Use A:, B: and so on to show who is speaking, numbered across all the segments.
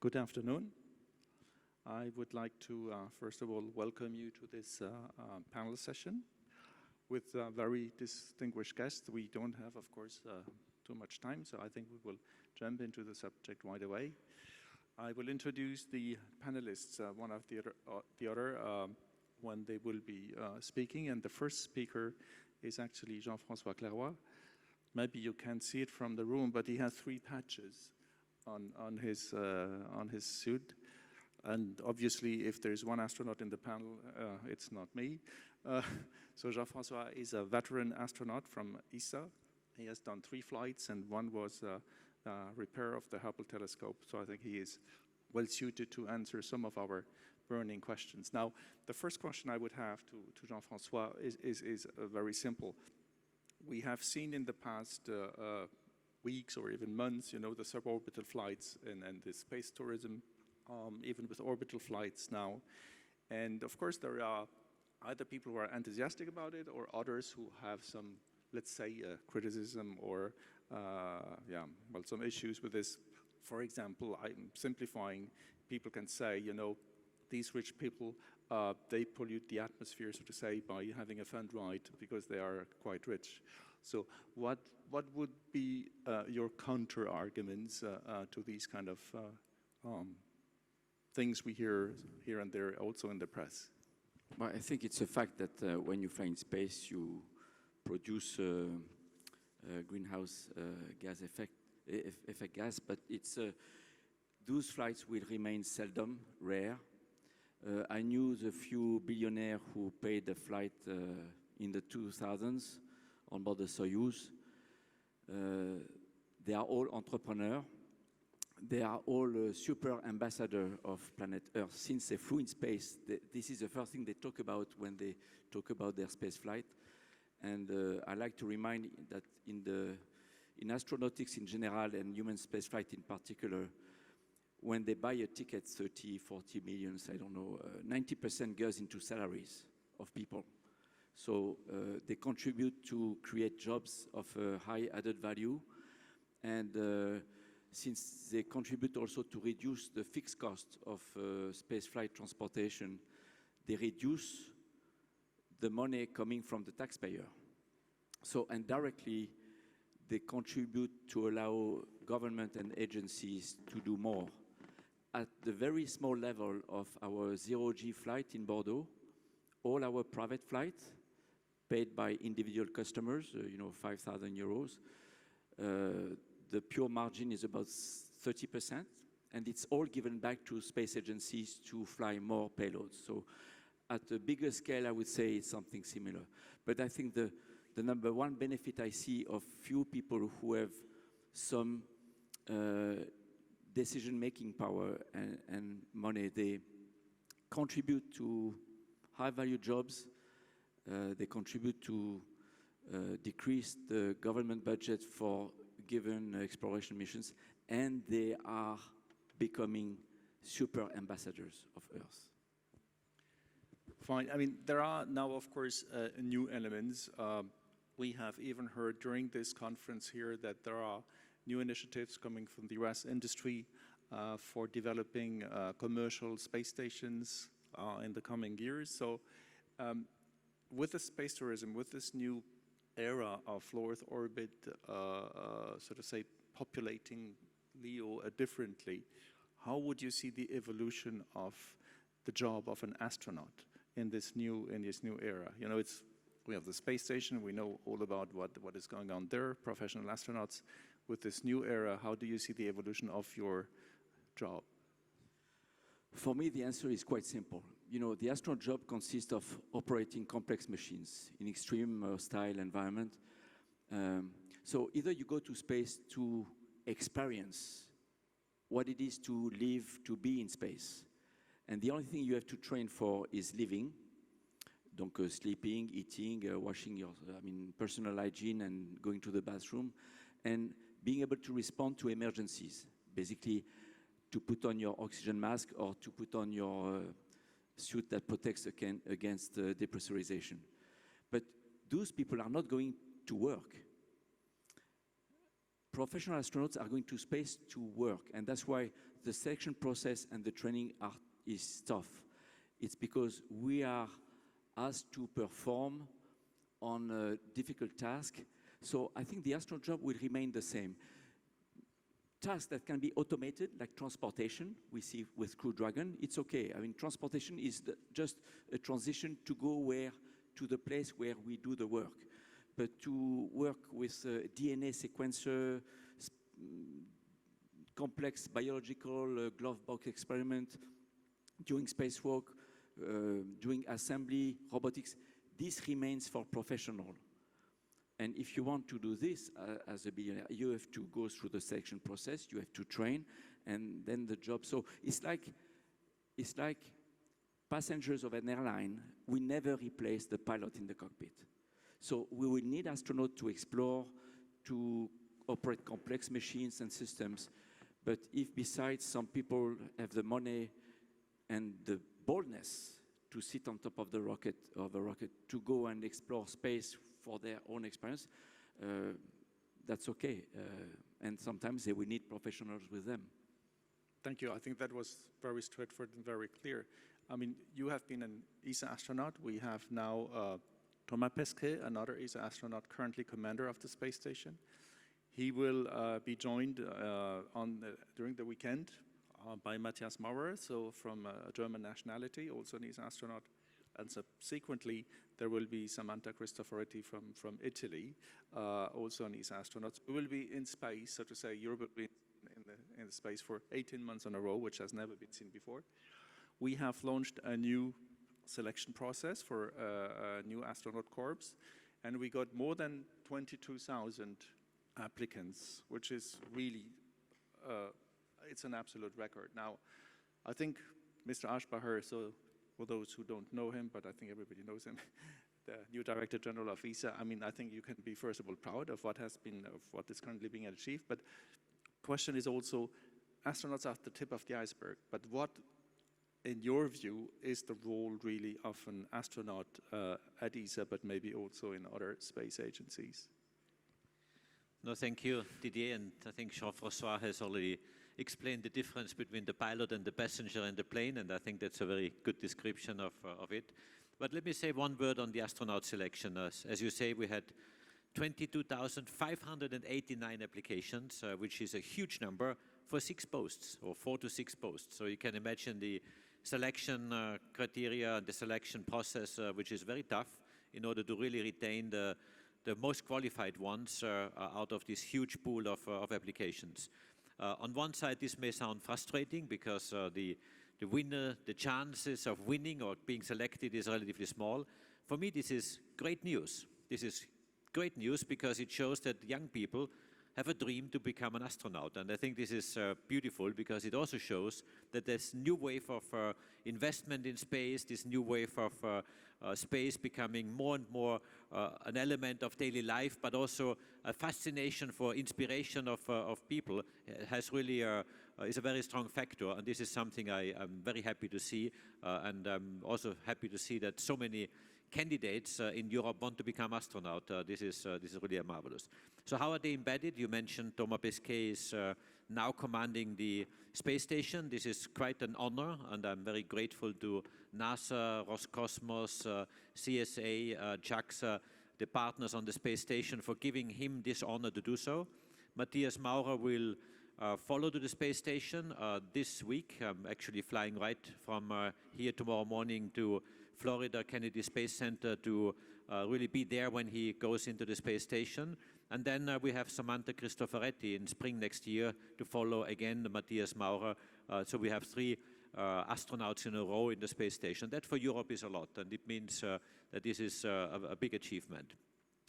A: Good afternoon. I would like to, first of all, welcome you to this panel session with very distinguished guests. We don't have, of course, too much time, so I think we will jump into the subject right away. I will introduce the panelists, one after the other, when they will be speaking. And the first speaker is actually Jean-François Clairoy. Maybe you can't see it from the room, but he has 3 patches on his suit. And obviously, if there's one astronaut in the panel, it's not me. So Jean-François is a veteran astronaut from ESA. He has done 3 flights, and one was repair of the Hubble telescope. So I think he is well suited to answer some of our burning questions. Now, the first question I would have to Jean-François is very simple. We have seen in the past weeks or even months, you know, the suborbital flights and the space tourism, even with orbital flights now. And of course, there are either people who are enthusiastic about it or others who have some, let's say, criticism or, some issues with this. For example, I'm simplifying, people can say, you know, these rich people, they pollute the atmosphere, so to say, by having a fun ride because they are quite rich. So what would be your counter arguments to these kind of things we hear here and there, also in the press?
B: Well, I think it's a fact that when you fly in space, you produce greenhouse gas effect gas, but it's those flights will remain seldom, rare. I knew the few billionaires who paid the flight in the 2000s on board the Soyuz. They are all entrepreneurs. They are all super ambassadors of planet Earth. Since they flew in space, this is the first thing they talk about when they talk about their space flight. And I like to remind that in astronautics in general and human space flight in particular, when they buy a ticket, 30, 40 millions, I don't know, 90% goes into salaries of people. So they contribute to create jobs of high added value. And since they contribute also to reduce the fixed cost of spaceflight transportation, they reduce the money coming from the taxpayer. So indirectly, they contribute to allow government and agencies to do more. At the very small level of our zero-G flight in Bordeaux, all our private flights paid by individual customers, 5,000 euros, the pure margin is about 30%, and it's all given back to space agencies to fly more payloads. So at a bigger scale, I would say it's something similar. But I think the number one benefit I see of few people who have some decision-making power and money, they contribute to high-value jobs. They contribute to decrease the government budget for given exploration missions, and they are becoming super ambassadors of Earth.
A: Fine. I mean, there are now, of course, new elements. We have even heard during this conference here that there are new initiatives coming from the US industry for developing commercial space stations in the coming years. So with the space tourism, with this new era of low Earth orbit, so to say, populating LEO differently, how would you see the evolution of the job of an astronaut in this new era? You know, we have the space station. We know all about what is going on there. Professional astronauts. With this new era, how do you see the evolution of your job?
B: For me, the answer is quite simple. You know, the astronaut job consists of operating complex machines in extreme hostile environment. So either you go to space to experience what it is to live, to be in space. And the only thing you have to train for is living. Donc sleeping, eating, washing your, personal hygiene and going to the bathroom. And being able to respond to emergencies. Basically, to put on your oxygen mask or to put on your suit that protects against professional astronauts are going to space to work, and that's why the selection process and the training is tough. It's because we are asked to perform on a difficult task. So I think the astronaut job will remain the same. Tasks that can be automated, like transportation, we see with Crew Dragon, it's okay. I mean, transportation is just a transition to go to the place where we do the work. But to work with DNA sequencer, complex biological glove box experiment, doing spacewalk, doing assembly, robotics, this remains for professional. And if you want to do this as a billionaire, you have to go through the selection process, you have to train, and then the job. So it's like passengers of an airline, we never replace the pilot in the cockpit. So we will need astronauts to explore, to operate complex machines and systems. But if besides some people have the money and the boldness to sit on top of a rocket, to go and explore space for their own experience, that's okay. And sometimes they will need professionals with them.
A: Thank you. I think that was very straightforward and very clear. I mean, you have been an ESA astronaut. We have now Thomas Pesquet, another ESA astronaut, currently commander of the space station. He will be joined during the weekend by Matthias Maurer, so from a German nationality, also an ESA astronaut. And subsequently, there will be Samantha Cristoforetti from Italy, also an ESA astronaut. We will be in space, so to say. Europe will be in the space for 18 months in a row, which has never been seen before. We have launched a new selection process for a new astronaut corps, and we got more than 22,000 applicants, which is really, it's an absolute record. Now, I think Mr. Aschbacher, so for those who don't know him, but I think everybody knows him, the new Director General of ESA, I mean, I think you can be, first of all, proud of what is currently being achieved, but question is also, astronauts are at the tip of the iceberg, but what, in your view, is the role really of an astronaut at ESA, but maybe also in other space agencies?
C: No, thank you, Didier, and I think Jean-François has already explained the difference between the pilot and the passenger in the plane, and I think that's a very good description of it. But let me say one word on the astronaut selection. As you say, we had 22,589 applications, which is a huge number for 6 posts, or 4 to 6 posts. So you can imagine the selection criteria, the selection process, which is very tough in order to really retain the most qualified ones out of this huge pool of applications. On one side, this may sound frustrating because the chances of winning or being selected is relatively small. For me, this is great news. This is great news because it shows that young people have a dream to become an astronaut. And I think this is beautiful because it also shows that there's a new wave of investment in space, this new wave of space becoming more and more an element of daily life, but also a fascination for inspiration of people has really is a very strong factor. And this is something I'm very happy to see. And I'm also happy to see that so many candidates in Europe want to become astronaut. This is really marvelous. So how are they embedded? You mentioned Thomas Pesquet is now commanding the space station. This is quite an honor, and I'm very grateful to NASA, Roscosmos, CSA, JAXA, the partners on the space station, for giving him this honor to do so. Matthias Maurer will follow to the space station this week. I'm actually flying right from here tomorrow morning to Florida Kennedy Space Center to really be there when he goes into the space station. And then we have Samantha Cristoforetti in spring next year to follow again Matthias Maurer. So we have 3 astronauts in a row in the space station. That for Europe is a lot, and it means that this is a big achievement.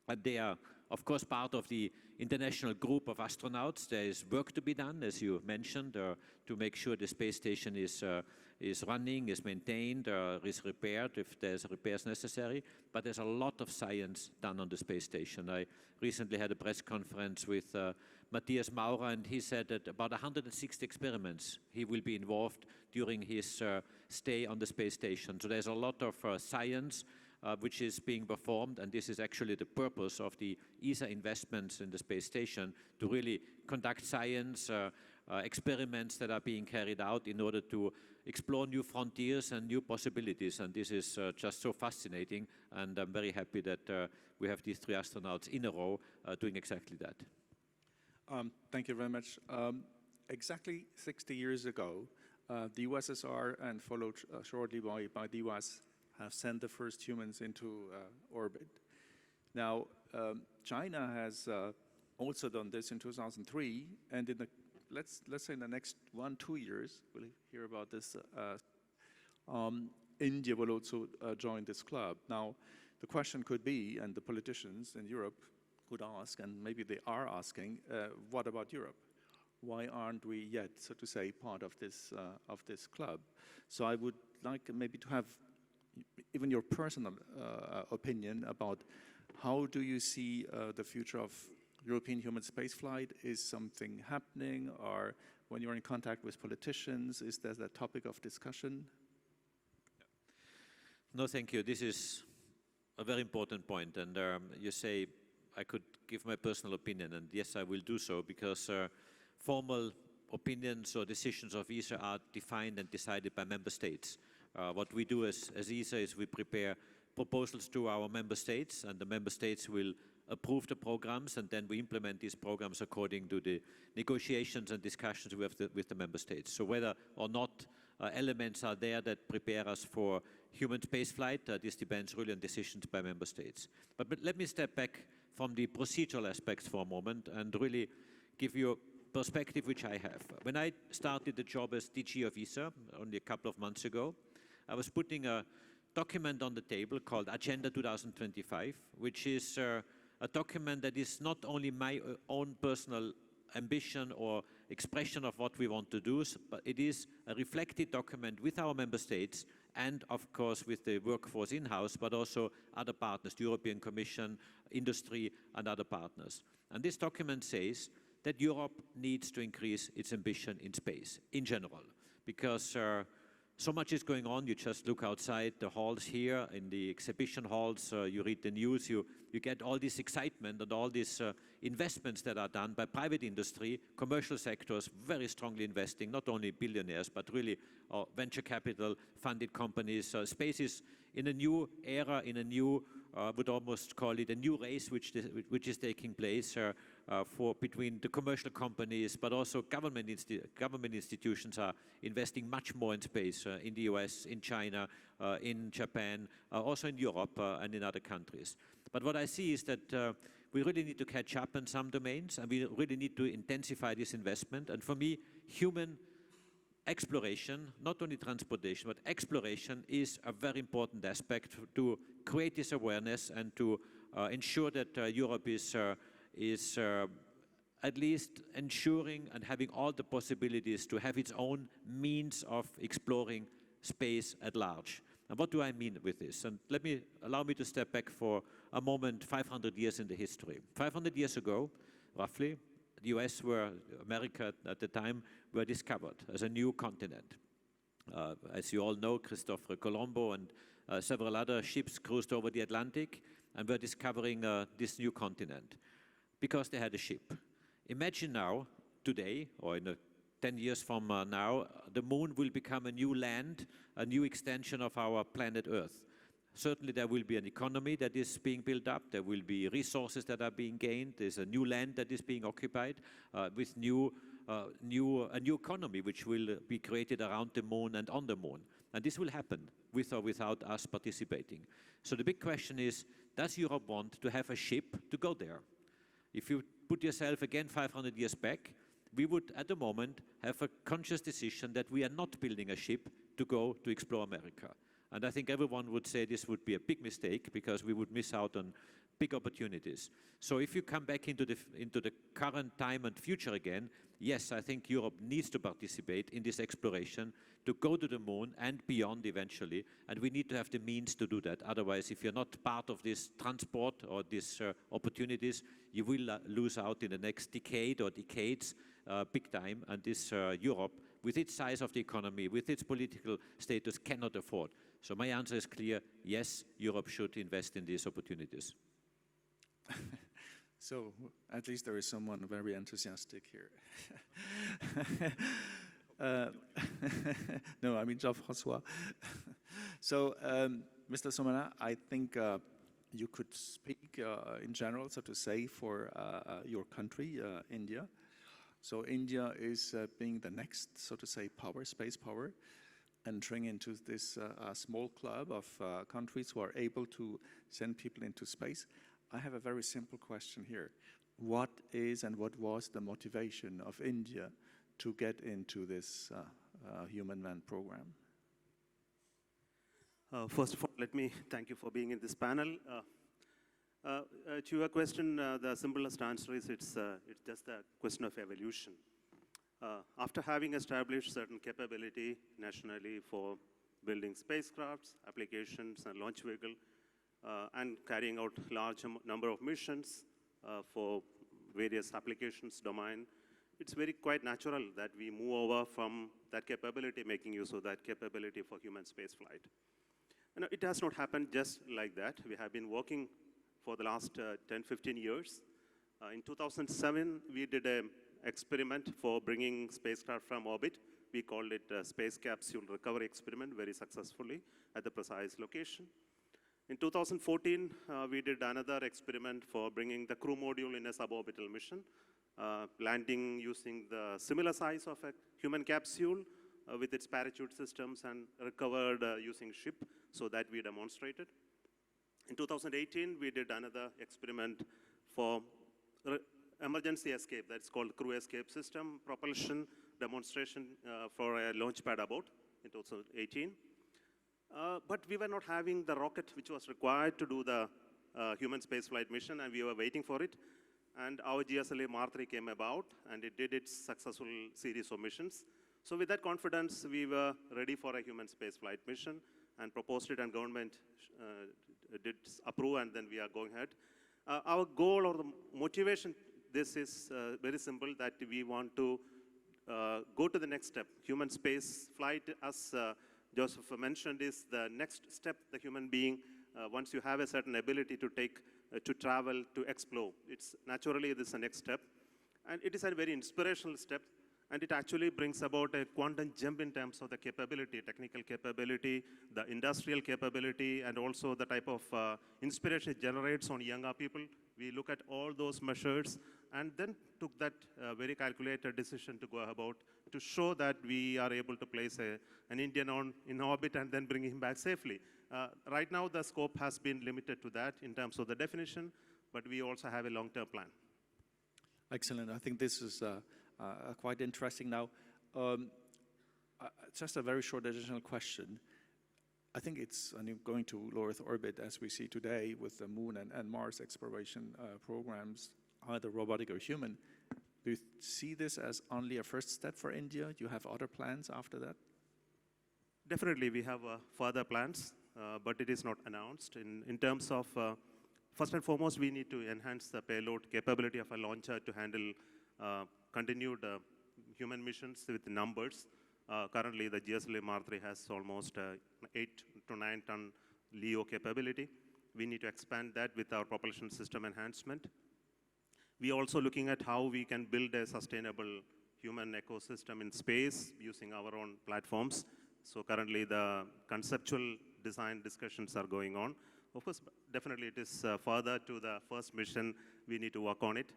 C: And they are, of course, part of the international group of astronauts. There is work to be done, as you mentioned, to make sure the space station is running, is maintained, is repaired if there's repairs necessary. But there's a lot of science done on the space station. I recently had a press conference with Matthias Maurer, and he said that about 160 experiments he will be involved during his stay on the space station. So there's a lot of science which is being performed, and this is actually the purpose of the ESA investments in the space station, to really conduct science, experiments that are being carried out in order to explore new frontiers and new possibilities. And this is just so fascinating, and I'm very happy that we have these 3 astronauts in a row doing exactly that.
A: Thank you very much. Exactly 60 years ago, the USSR, and followed shortly by the US, have sent the first humans into orbit. Now, China has also done this in 2003, and in the let's say in the next 1-2 years, we'll hear about this. India will also join this club. Now, the question could be, and the politicians in Europe could ask, and maybe they are asking, what about Europe? Why aren't we yet, so to say, part of this club? So I would like maybe to have even your personal opinion about how do you see the future of European human spaceflight? Is something happening, or when you're in contact with politicians, is there a topic of discussion?
C: No, thank you. This is a very important point, and you say I could give my personal opinion, and yes, I will do so, because formal opinions or decisions of ESA are defined and decided by member states. What we do as ESA is we prepare proposals to our member states, and the member states will approve the programs, and then we implement these programs according to the negotiations and discussions we have with the member states. So whether or not elements are there that prepare us for human spaceflight, this depends really on decisions by member states. But let me step back from the procedural aspects for a moment and really give you a perspective which I have. When I started the job as DG of ESA only a couple of months ago, I was putting a document on the table called Agenda 2025, which is a document that is not only my own personal ambition or expression of what we want to do, but it is a reflected document with our member states and, of course, with the workforce in-house, but also other partners, the European Commission, industry, and other partners. And this document says that Europe needs to increase its ambition in space, in general, because so much is going on. You just look outside the halls here, in the exhibition halls, you read the news, you get all this excitement and all these investments that are done by private industry, commercial sectors very strongly investing, not only billionaires, but really venture capital funded companies. Space is in a new era, in a new, would almost call it a new race which is taking place between the commercial companies, but also government institutions are investing much more in space in the US, in China, in Japan, also in Europe and in other countries. But what I see is that we really need to catch up in some domains, and we really need to intensify this investment. And for me, human exploration, not only transportation, but exploration is a very important aspect to create this awareness and to ensure that Europe is at least ensuring and having all the possibilities to have its own means of exploring space at large. And what do I mean with this? And allow me to step back for a moment, 500 years in the history. 500 years ago, roughly, the US America at the time, were discovered as a new continent. As you all know, Christopher Colombo and several other ships cruised over the Atlantic and were discovering this new continent because they had a ship. Imagine now, today, or in 10 years from now, the moon will become a new land, a new extension of our planet Earth. Certainly there will be an economy that is being built up, there will be resources that are being gained, there's a new land that is being occupied with a new economy which will be created around the moon and on the moon. And this will happen with or without us participating. So the big question is, does Europe want to have a ship to go there? If you put yourself again 500 years back, we would at the moment have a conscious decision that we are not building a ship to go to explore America. And I think everyone would say this would be a big mistake because we would miss out on big opportunities. So if you come back into the current time and future again, yes, I think Europe needs to participate in this exploration to go to the moon and beyond eventually, and we need to have the means to do that. Otherwise, if you're not part of this transport or these opportunities, you will lose out in the next decade or decades big time, and this Europe, with its size of the economy, with its political status, cannot afford. So my answer is clear: yes, Europe should invest in these opportunities.
A: So at least there is someone very enthusiastic here. No, I mean Jean-François. So, Mr. Somana, I think you could speak in general, so to say, for your country, India. So India is being the next, so to say, power, space power, entering into this small club of countries who are able to send people into space. I have a very simple question here. What is and what was the motivation of India to get into this human man program?
D: First of all, let me thank you for being in this panel. To your question, the simplest answer is it's just a question of evolution. After having established certain capability nationally for building spacecrafts, applications, and launch vehicle, and carrying out large number of missions for various applications domain, it's very quite natural that we move over from that capability, making use of that capability for human spaceflight. And it has not happened just like that. We have been working for the last 10, 15 years. In 2007, we did an experiment for bringing spacecraft from orbit. We called it a Space Capsule Recovery Experiment, very successfully at the precise location. In 2014, we did another experiment for bringing the crew module in a suborbital mission, landing using the similar size of a human capsule with its parachute systems, and recovered using ship, so that we demonstrated. In 2018, we did another experiment for emergency escape, that's called crew escape system propulsion demonstration for a launch pad abort in 2018. But we were not having the rocket which was required to do the human spaceflight mission, and we were waiting for it. And our GSLA Mark III came about, and it did its successful series of missions. So with that confidence, we were ready for a human spaceflight mission and proposed it, and government did approve, and then we are going ahead. Our goal or the motivation, this is very simple, that we want to go to the next step. Human space flight, as Joseph mentioned, is the next step the human being, once you have a certain ability to take, to travel, to explore. It's naturally this is the next step. And it is a very inspirational step, and it actually brings about a quantum jump in terms of the capability, technical capability, the industrial capability, and also the type of inspiration it generates on younger people. We look at all those measures and then took that very calculated decision to go about to show that we are able to place an Indian in orbit and then bring him back safely. Right now, the scope has been limited to that in terms of the definition, but we also have a long-term plan.
A: Excellent. I think this is quite interesting. Now, just a very short additional question. I think it's going to low Earth orbit, as we see today with the Moon and Mars exploration programs, either robotic or human. Do you see this as only a first step for India? Do you have other plans after that?
D: Definitely, we have further plans, but it is not announced. In terms of, first and foremost, we need to enhance the payload capability of a launcher to handle continued human missions with numbers. Currently, the GSLA Mark III has almost 8 to 9 ton LEO capability. We need to expand that with our propulsion system enhancement. We are also looking at how we can build a sustainable human ecosystem in space using our own platforms. So currently, the conceptual design discussions are going on. Of course, definitely it is further to the first mission, we need to work on it.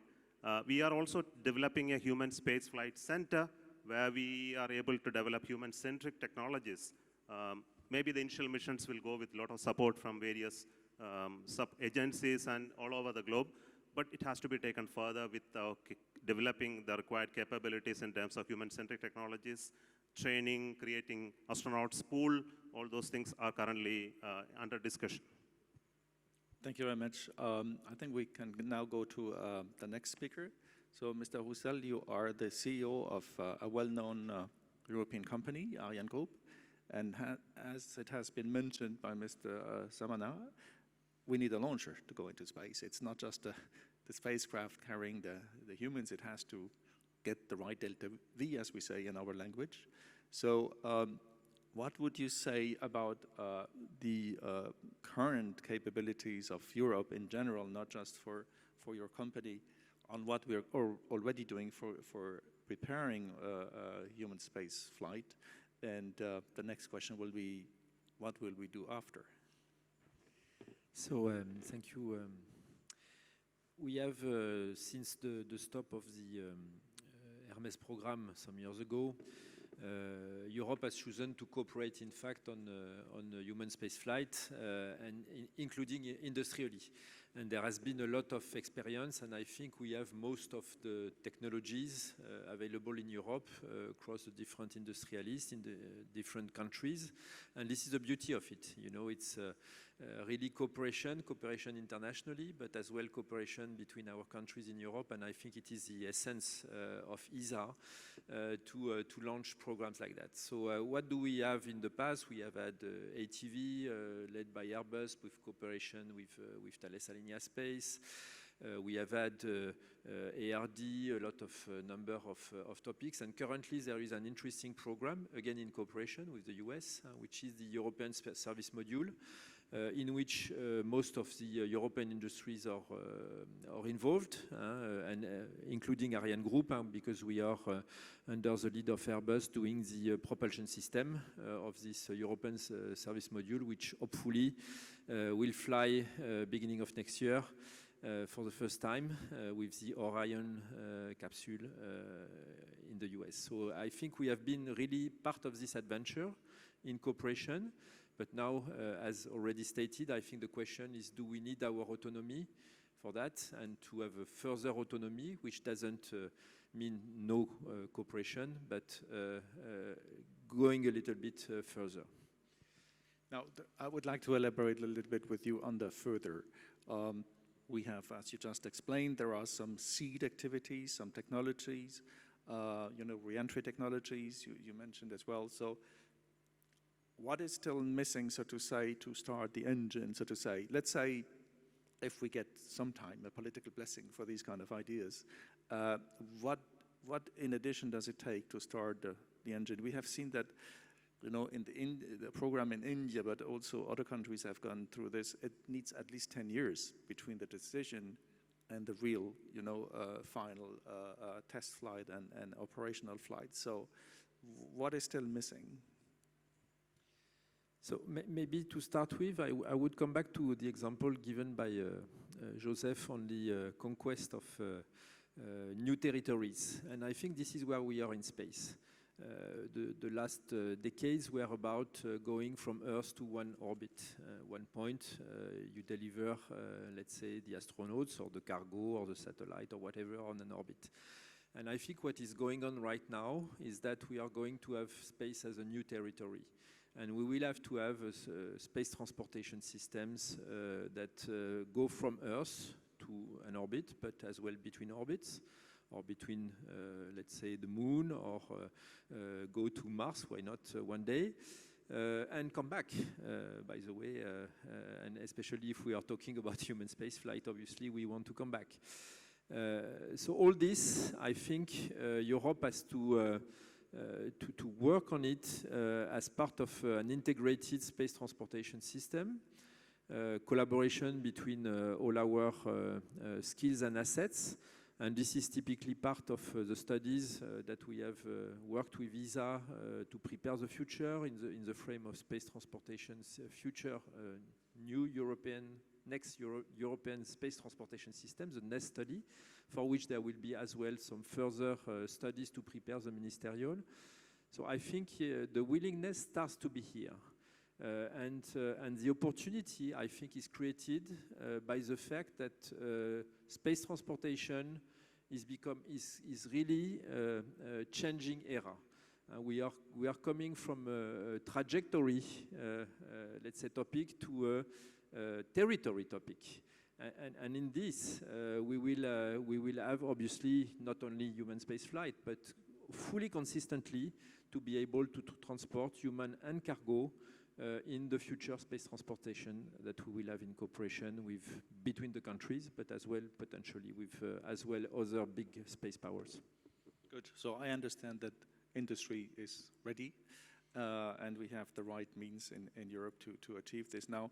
D: We are also developing a human spaceflight center where we are able to develop human-centric technologies. Maybe the initial missions will go with a lot of support from various sub-agencies and all over the globe, but it has to be taken further with developing the required capabilities in terms of human-centric technologies, training, creating astronauts pool. All those things are currently under discussion.
A: Thank you very much. I think we can now go to the next speaker. So, Mr. Roussel, you are the CEO of a well-known European company, Ariane Group. And as it has been mentioned by Mr. Samana, we need a launcher to go into space. It's not just the spacecraft carrying the humans. It has to get the right delta V, as we say in our language. So what would you say about the current capabilities of Europe in general, not just for your company, on what we're already doing for preparing human space flight? And the next question will be, what will we do after?
E: So thank you. We have, since the stop of the Hermes program some years ago, Europe has chosen to cooperate, in fact, on human space flight, and including industrially. And there has been a lot of experience, and I think we have most of the technologies available in Europe across the different industrialists in the different countries. And this is the beauty of it. You know, it's really cooperation internationally, but as well cooperation between our countries in Europe. And I think it is the essence of ESA to launch programs like that. So what do we have in the past? We have had ATV led by Airbus with cooperation with Thales Alenia Space. We have had ARD, a lot of number of topics, and currently there is an interesting program, again in cooperation with the US, which is the European Service Module, in which most of the European industries are involved, and including Ariane Group, because we are under the lead of Airbus doing the propulsion system of this European Service Module, which hopefully will fly beginning of next year for the first time with the Orion capsule in the US. So I think we have been really part of this adventure in cooperation. But now, as already stated, I think the question is, do we need our autonomy for that, and to have a further autonomy, which doesn't mean no cooperation, but going a little bit further.
A: Now, I would like to elaborate a little bit with you on the further. We have, as you just explained, there are some seed activities, some technologies, re-entry technologies you mentioned as well. So what is still missing, so to say, to start the engine, so to say? Let's say if we get sometime a political blessing for these kind of ideas, what in addition does it take to start the engine? We have seen that, in the program in India, but also other countries have gone through this. It needs at least 10 years between the decision and the real, final test flight and operational flight. So what is still missing?
E: So maybe to start with, I would come back to the example given by Joseph on the conquest of new territories. And I think this is where we are in space. The last decades were about going from Earth to one orbit. One point, you deliver, let's say, the astronauts or the cargo or the satellite or whatever on an orbit. And I think what is going on right now is that we are going to have space as a new territory. And we will have to have space transportation systems that go from Earth to an orbit, but as well between orbits, or between, let's say, the moon, or go to Mars, why not one day, and come back, by the way, and especially if we are talking about human space flight, obviously we want to come back. So all this, I think Europe has to work on it as part of an integrated space transportation system, collaboration between all our skills and assets. And this is typically part of the studies that we have worked with ESA to prepare the future in the frame of space transportation's future new next European space transportation system, the NEST study, for which there will be as well some further studies to prepare the ministerial. So I think the willingness starts to be here. And the opportunity, I think, is created by the fact that space transportation is really a changing era. We are coming from a trajectory, let's say, topic to a territory topic. And in this, we will have obviously not only human space flight, but fully consistently to be able to transport human and cargo in the future space transportation that we will have in cooperation with between the countries, but as well potentially with as well other big space powers.
A: Good. So I understand that industry is ready, and we have the right means in Europe to achieve this. Now,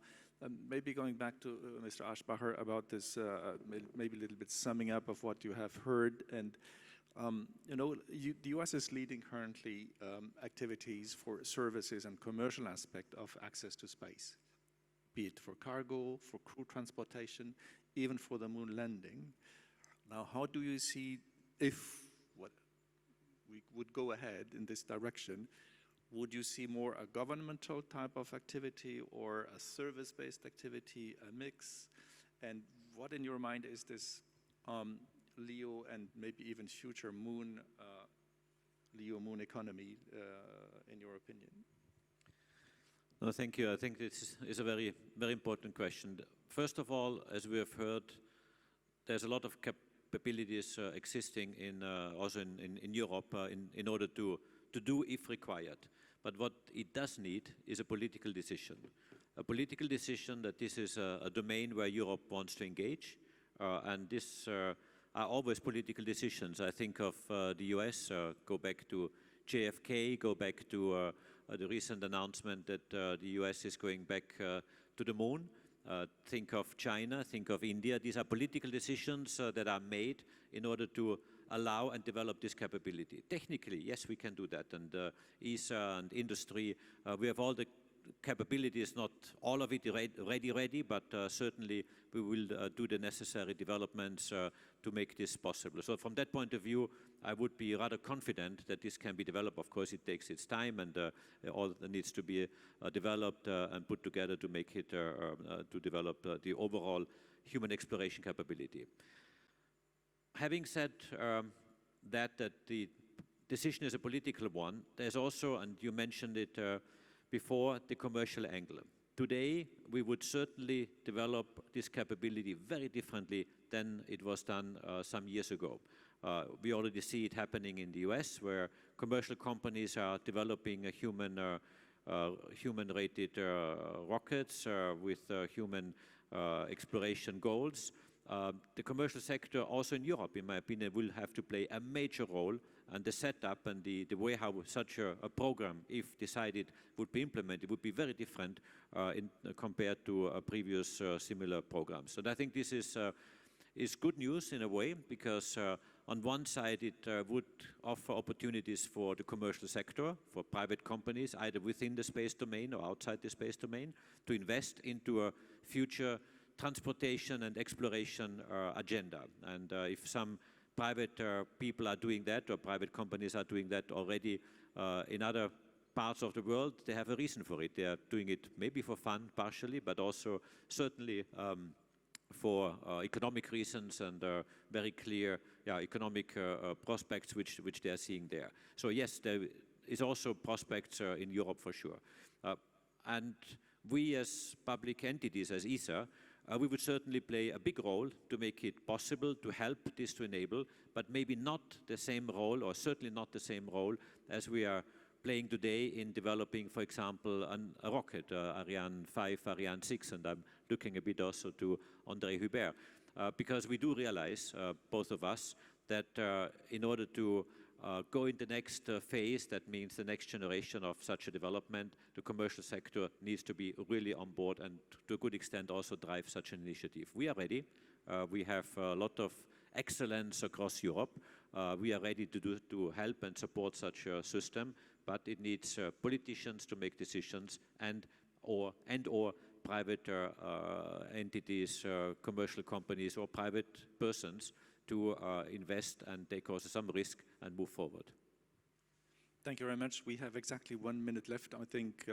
A: maybe going back to Mr. Aschbacher about this, maybe a little bit summing up of what you have heard. And, you know, the US is leading currently activities for services and commercial aspect of access to space, be it for cargo, for crew transportation, even for the moon landing. Now, how do you see, if we would go ahead in this direction, would you see more a governmental type of activity or a service-based activity, a mix? And what in your mind is this LEO and maybe even future moon, LEO moon economy, in your opinion?
C: No, thank you. I think this is a very, very important question. First of all, as we have heard, there's a lot of capabilities existing also in Europe in order to do if required. But what it does need is a political decision that this is a domain where Europe wants to engage, and this are always political decisions. I think of the US, go back to JFK, go back to the recent announcement that the US is going back to the moon. Think of China, think of India. These are political decisions that are made in order to allow and develop this capability. Technically, yes, we can do that. And ESA and industry, we have all the capabilities, not all of it ready, but certainly we will do the necessary developments to make this possible. So from that point of view, I would be rather confident that this can be developed. Of course, it takes its time, and all that needs to be developed and put together to make it, to develop the overall human exploration capability. Having said that the decision is a political one, there's also, and you mentioned it before, the commercial angle. Today, we would certainly develop this capability very differently than it was done some years ago. We already see it happening in the US, where commercial companies are developing a human-rated rockets with human exploration goals. The commercial sector, also in Europe, in my opinion, will have to play a major role, and the setup and the way how such a program, if decided, would be implemented, would be very different compared to previous similar programs. And I think this is good news in a way, because on one side it would offer opportunities for the commercial sector, for private companies, either within the space domain or outside the space domain, to invest into a future transportation and exploration agenda. And if some private people are doing that, or private companies are doing that already in other parts of the world, they have a reason for it. They are doing it maybe for fun, partially, but also certainly for economic reasons and very clear economic prospects which they are seeing there. So yes, there is also prospects in Europe for sure. And we as public entities, as ESA, we would certainly play a big role to make it possible to help this to enable, but maybe not the same role, or certainly not the same role as we are playing today in developing, for example, a rocket, Ariane 5, Ariane 6, and I'm looking a bit also to André Hubert, because we do realize, both of us, that in order to go in the next phase, that means the next generation of such a development, the commercial sector needs to be really on board and to a good extent also drive such an initiative. We are ready. We have a lot of excellence across Europe. We are ready to help and support such a system, but it needs politicians to make decisions and or private entities, commercial companies, or private persons to invest and take also some risk and move forward.
A: Thank you very much. We have exactly 1 minute left. I think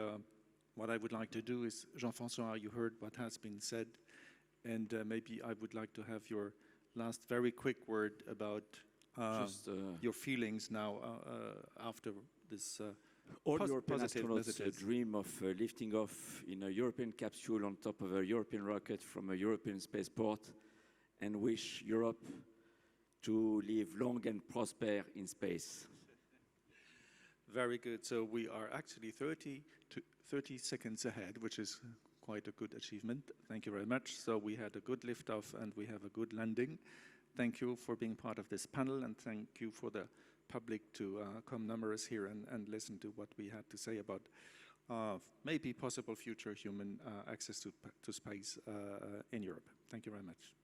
A: what I would like to do is, Jean-François, you heard what has been said, and maybe I would like to have your last very quick word about your feelings now after this
B: all European
A: positive
B: astronauts
A: messages.
B: dream of lifting off in a European capsule on top of a European rocket from a European spaceport, and wish Europe to live long and prosper in space.
A: Very good. So we are actually 30 seconds ahead, which is quite a good achievement. Thank you very much. So we had a good liftoff and we have a good landing. Thank you for being part of this panel, and thank you for the public to come numerous here and listen to what we had to say about maybe possible future human access to space in Europe. Thank you very much.